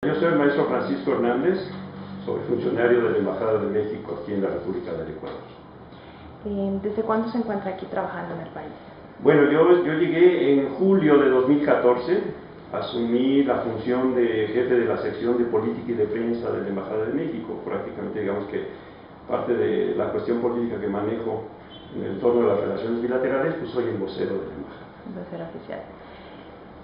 Yo soy el maestro Francisco Hernández, soy funcionario de la Embajada de México aquí en la República del Ecuador. ¿Desde cuándo se encuentra aquí trabajando en el país? Bueno, yo llegué en julio de 2014, asumí la función de jefe de la sección de política y de prensa de la Embajada de México. Prácticamente digamos que parte de la cuestión política que manejo en el entorno de las relaciones bilaterales, pues soy el vocero de la Embajada. Vocero oficial.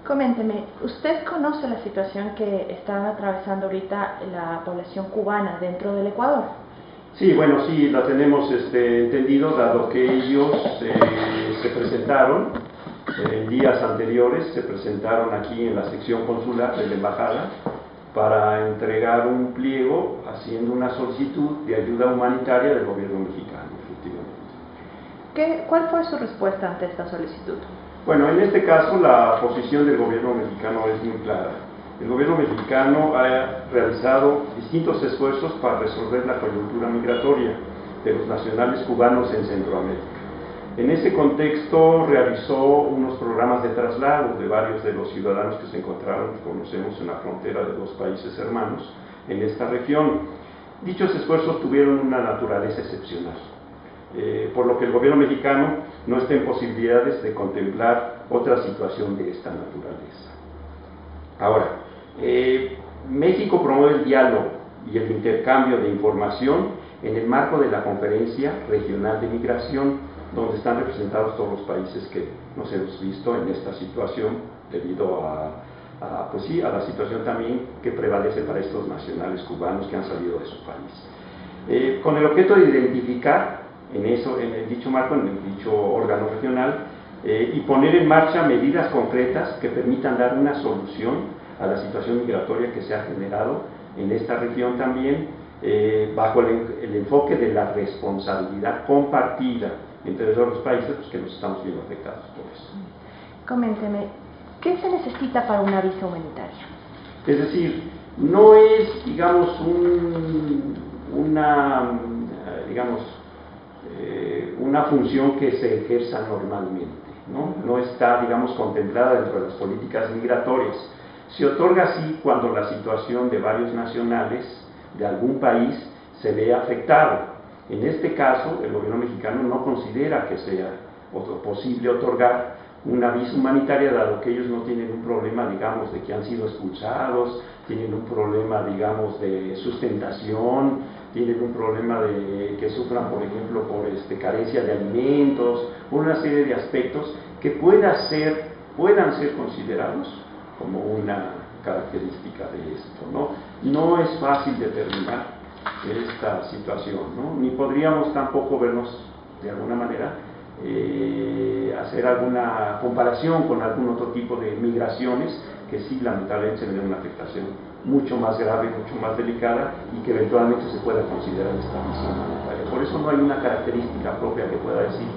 Coménteme, ¿usted conoce la situación que está atravesando ahorita la población cubana dentro del Ecuador? Sí, bueno, sí, la tenemos entendido, dado que ellos se presentaron en días anteriores, se presentaron aquí en la sección consular de la Embajada para entregar un pliego haciendo una solicitud de ayuda humanitaria del gobierno mexicano, efectivamente. ¿Cuál fue su respuesta ante esta solicitud? Bueno, en este caso la posición del gobierno mexicano es muy clara. El gobierno mexicano ha realizado distintos esfuerzos para resolver la coyuntura migratoria de los nacionales cubanos en Centroamérica. En ese contexto realizó unos programas de traslado de varios de los ciudadanos que se encontraron, conocemos, en la frontera de dos países hermanos en esta región. Dichos esfuerzos tuvieron una naturaleza excepcional, por lo que el gobierno mexicano no está en posibilidades de contemplar otra situación de esta naturaleza. Ahora, México promueve el diálogo y el intercambio de información en el marco de la Conferencia Regional de Migración, donde están representados todos los países que nos hemos visto en esta situación debido pues sí, a la situación también que prevalece para estos nacionales cubanos que han salido de su país. Con el objeto de identificar en el dicho marco, en el dicho órgano regional, y poner en marcha medidas concretas que permitan dar una solución a la situación migratoria que se ha generado en esta región también, bajo el enfoque de la responsabilidad compartida entre todos los países, pues, que nos estamos viendo afectados por eso. Coménteme, ¿qué se necesita para una visa humanitaria? Es decir, no es, digamos, una función que se ejerza normalmente, no está, digamos, contemplada dentro de las políticas migratorias. Se otorga así cuando la situación de varios nacionales de algún país se ve afectado. En este caso, el gobierno mexicano no considera que sea posible otorgar una visa humanitaria, dado que ellos no tienen un problema, digamos, de que han sido expulsados, tienen un problema, digamos, de sustentación, tienen un problema de que sufran, por ejemplo, por carencia de alimentos, una serie de aspectos que puedan ser considerados como una característica de esto, No es fácil determinar esta situación, Ni podríamos tampoco vernos de alguna manera hacer alguna comparación con algún otro tipo de migraciones que sí lamentablemente se ven una afectación mucho más grave, mucho más delicada y que eventualmente se pueda considerar esta visa humanitaria. Por eso no hay una característica propia que pueda decir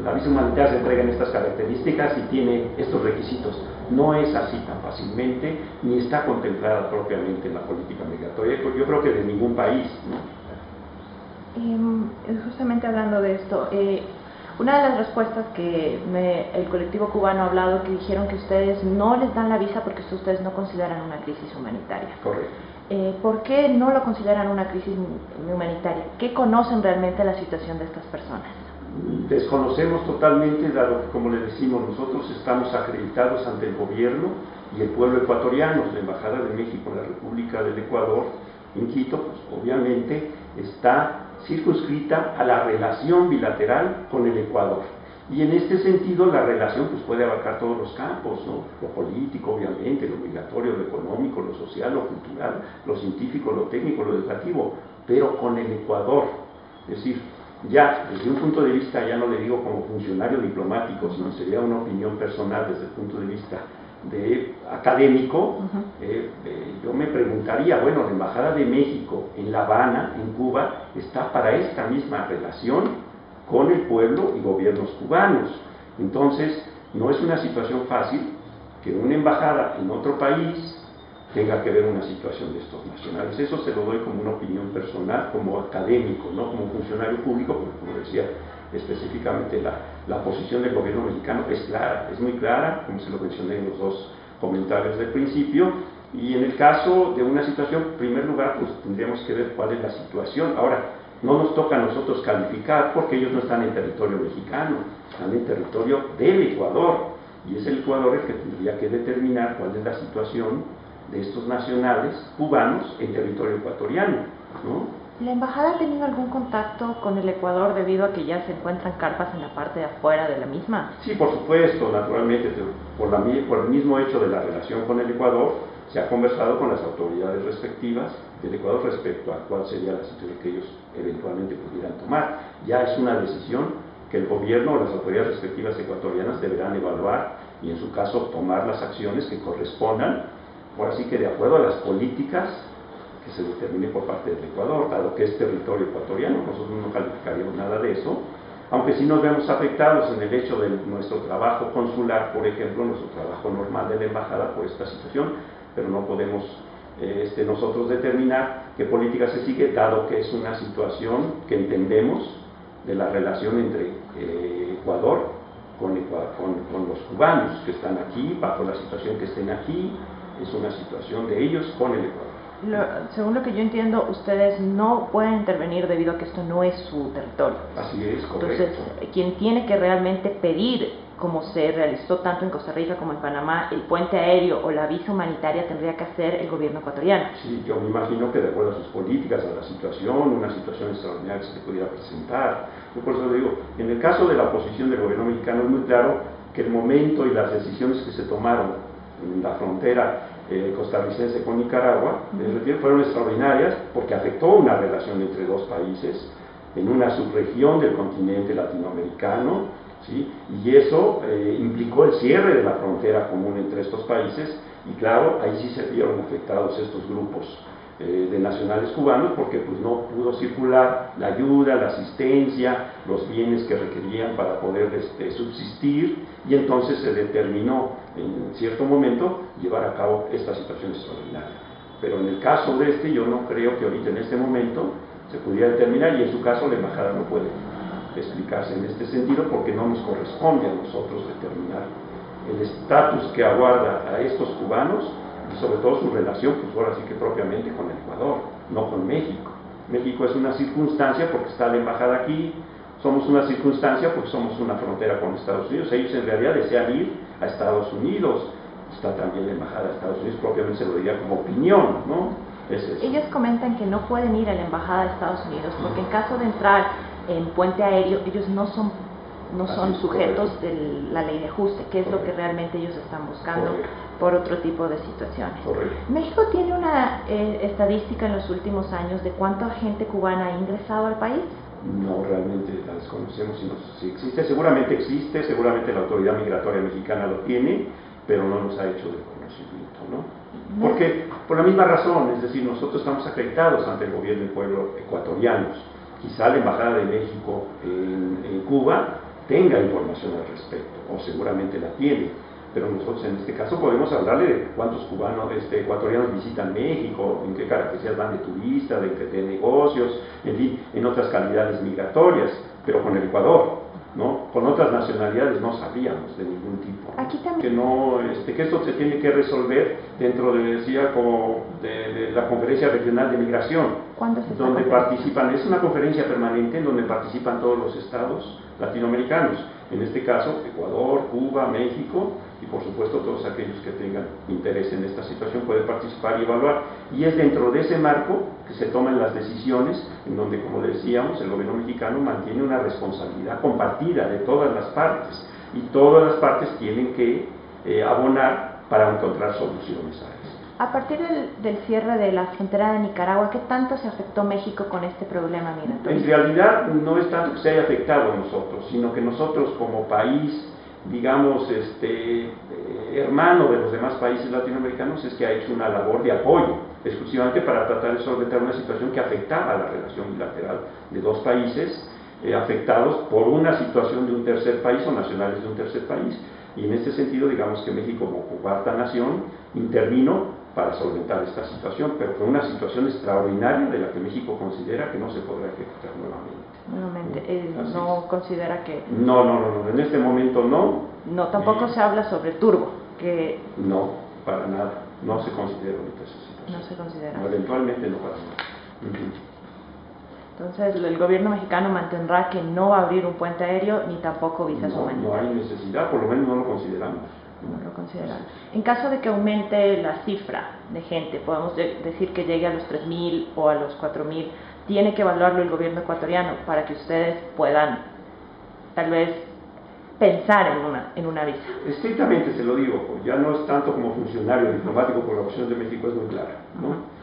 la visa humanitaria se entrega en estas características y tiene estos requisitos. No es así tan fácilmente, ni está contemplada propiamente en la política migratoria, yo creo que de ningún país, Justamente hablando de esto, una de las respuestas que el colectivo cubano ha hablado, que dijeron que ustedes no les dan la visa porque ustedes no consideran una crisis humanitaria. Correcto. ¿Por qué no lo consideran una crisis humanitaria? ¿Qué conocen realmente la situación de estas personas? Desconocemos totalmente, dado que, como le decimos, nosotros estamos acreditados ante el gobierno y el pueblo ecuatoriano. La Embajada de México en la República del Ecuador, en Quito, pues obviamente está circunscrita a la relación bilateral con el Ecuador. Y en este sentido la relación pues puede abarcar todos los campos, Lo político, obviamente, lo migratorio, lo económico, lo social, lo cultural, lo científico, lo técnico, lo educativo, pero con el Ecuador. Es decir, ya desde un punto de vista, ya no le digo como funcionario diplomático, sino sería una opinión personal desde el punto de vista académico, yo me preguntaría, bueno, la Embajada de México en La Habana, en Cuba, está para esta misma relación con el pueblo y gobiernos cubanos. Entonces, no es una situación fácil que una embajada en otro país tenga que ver una situación de estos nacionales. Eso se lo doy como una opinión personal, como académico, no como funcionario público, porque, como decía, específicamente la posición del gobierno mexicano es clara, es muy clara, como se lo mencioné en los dos comentarios del principio, Y en el caso de una situación, en primer lugar, pues tendríamos que ver cuál es la situación. Ahora, no nos toca a nosotros calificar porque ellos no están en territorio mexicano, están en territorio del Ecuador. Y es el Ecuador el que tendría que determinar cuál es la situación de estos nacionales cubanos en territorio ecuatoriano, ¿no? ¿La embajada ha tenido algún contacto con el Ecuador debido a que ya se encuentran carpas en la parte de afuera de la misma? Sí, por supuesto, naturalmente, por el mismo hecho de la relación con el Ecuador, se ha conversado con las autoridades respectivas del Ecuador respecto a cuál sería la situación que ellos eventualmente pudieran tomar. Ya es una decisión que el gobierno o las autoridades respectivas ecuatorianas deberán evaluar y en su caso tomar las acciones que correspondan, por así que de acuerdo a las políticas que se determine por parte del Ecuador, dado que es territorio ecuatoriano. Nosotros no calificaríamos nada de eso, aunque sí nos vemos afectados en el hecho de nuestro trabajo consular, por ejemplo, nuestro trabajo normal de la embajada por esta situación, pero no podemos nosotros determinar qué política se sigue, dado que es una situación que entendemos de la relación entre Ecuador con los cubanos que están aquí, bajo la situación que estén aquí, es una situación de ellos con el Ecuador. Según lo que yo entiendo, ustedes no pueden intervenir debido a que esto no es su territorio. Así es, correcto. Entonces, quien tiene que realmente pedir, como se realizó tanto en Costa Rica como en Panamá, el puente aéreo o la visa humanitaria tendría que hacer el gobierno ecuatoriano. Sí, yo me imagino que de acuerdo a sus políticas, a la situación, una situación extraordinaria que se pudiera presentar. Yo por eso digo, en el caso de la posición del gobierno mexicano es muy claro que el momento y las decisiones que se tomaron en la frontera costarricense con Nicaragua fueron extraordinarias porque afectó una relación entre dos países en una subregión del continente latinoamericano, ¿sí? Y eso implicó el cierre de la frontera común entre estos países y claro, ahí sí se vieron afectados estos grupos de nacionales cubanos porque pues no pudo circular la ayuda, la asistencia, los bienes que requerían para poder subsistir y entonces se determinó en cierto momento llevar a cabo esta situación extraordinaria. Pero en el caso de yo no creo que ahorita en este momento se pudiera determinar y en su caso la embajada no puede explicarse en este sentido porque no nos corresponde a nosotros determinar el estatus que aguarda a estos cubanos y sobre todo su relación, pues ahora sí que propiamente con el Ecuador, no con México. México es una circunstancia porque está la embajada aquí, somos una circunstancia porque somos una frontera con Estados Unidos, ellos en realidad desean ir a Estados Unidos, está también la embajada de Estados Unidos, propiamente se lo diría como opinión, ¿no? Ellos comentan que no pueden ir a la embajada de Estados Unidos porque en caso de entrar en puente aéreo, ellos no son sujetos correcto. De la ley de ajuste, que es correcto. Lo que realmente ellos están buscando correcto. Por otro tipo de situaciones. Correcto. ¿México tiene una estadística en los últimos años de cuánta gente cubana ha ingresado al país? No, realmente la desconocemos. Si existe, seguramente la autoridad migratoria mexicana lo tiene, pero no nos ha hecho de conocimiento, ¿no? Porque, por la misma razón, es decir, nosotros estamos acreditados ante el gobierno y pueblo ecuatorianos. Quizá la Embajada de México en Cuba tenga información al respecto, o seguramente la tiene, pero nosotros en este caso podemos hablarle de cuántos cubanos ecuatorianos visitan México, en qué características van de turista, de negocios, en fin, en otras calidades migratorias, pero con el Ecuador, ¿no? Con otras nacionalidades no sabíamos de ningún tipo. Aquí también. Que esto se tiene que resolver dentro de la Conferencia Regional de Migración, donde participan, es una conferencia permanente en donde participan todos los estados latinoamericanos, en este caso Ecuador, Cuba, México y por supuesto todos aquellos que tengan interés en esta situación pueden participar y evaluar, y es dentro de ese marco que se toman las decisiones en donde, como decíamos, el gobierno mexicano mantiene una responsabilidad compartida de todas las partes y todas las partes tienen que abonar para encontrar soluciones a esto. A partir del cierre de la frontera de Nicaragua, ¿qué tanto se afectó México con este problema migratorio? En realidad no es tanto que se haya afectado a nosotros, sino que nosotros como país, digamos, hermano de los demás países latinoamericanos, es que ha hecho una labor de apoyo, exclusivamente para tratar de solventar una situación que afectaba a la relación bilateral de dos países, afectados por una situación de un tercer país o nacionales de un tercer país. Y en este sentido, digamos que México como cuarta nación intervino para solventar esta situación, pero fue una situación extraordinaria de la que México considera que no se podrá ejecutar nuevamente. ¿No considera que...? No, en este momento no. No, tampoco se habla sobre turbo, que... No, para nada. No se considera ahorita esa situación. No se considera. No, eventualmente no para nada. Entonces, el gobierno mexicano mantendrá que no va a abrir un puente aéreo ni tampoco visas humanitarias. No hay necesidad, por lo menos no lo consideramos. No lo consideran. En caso de que aumente la cifra de gente, podemos decir que llegue a los 3.000 o a los 4.000, tiene que evaluarlo el gobierno ecuatoriano para que ustedes puedan tal vez pensar en una visa. Estrictamente se lo digo, pues ya no es tanto como funcionario diplomático, por la posición de México es muy clara, ¿no?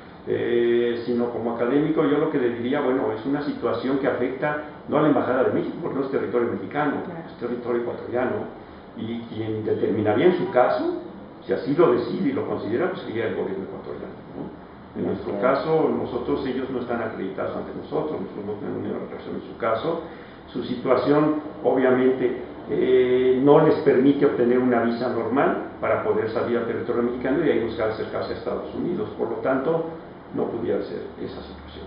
Sino como académico, yo lo que le diría, bueno, es una situación que afecta no a la Embajada de México, porque no es territorio mexicano, es territorio ecuatoriano, y quien determinaría en su caso, si así lo decide y lo considera, pues sería el gobierno ecuatoriano, ¿no? En nuestro caso, ellos no están acreditados ante nosotros no tenemos ninguna relación en su caso. Su situación, obviamente, no les permite obtener una visa normal para poder salir al territorio mexicano y ahí buscar acercarse a Estados Unidos. Por lo tanto, no pudiera ser esa situación.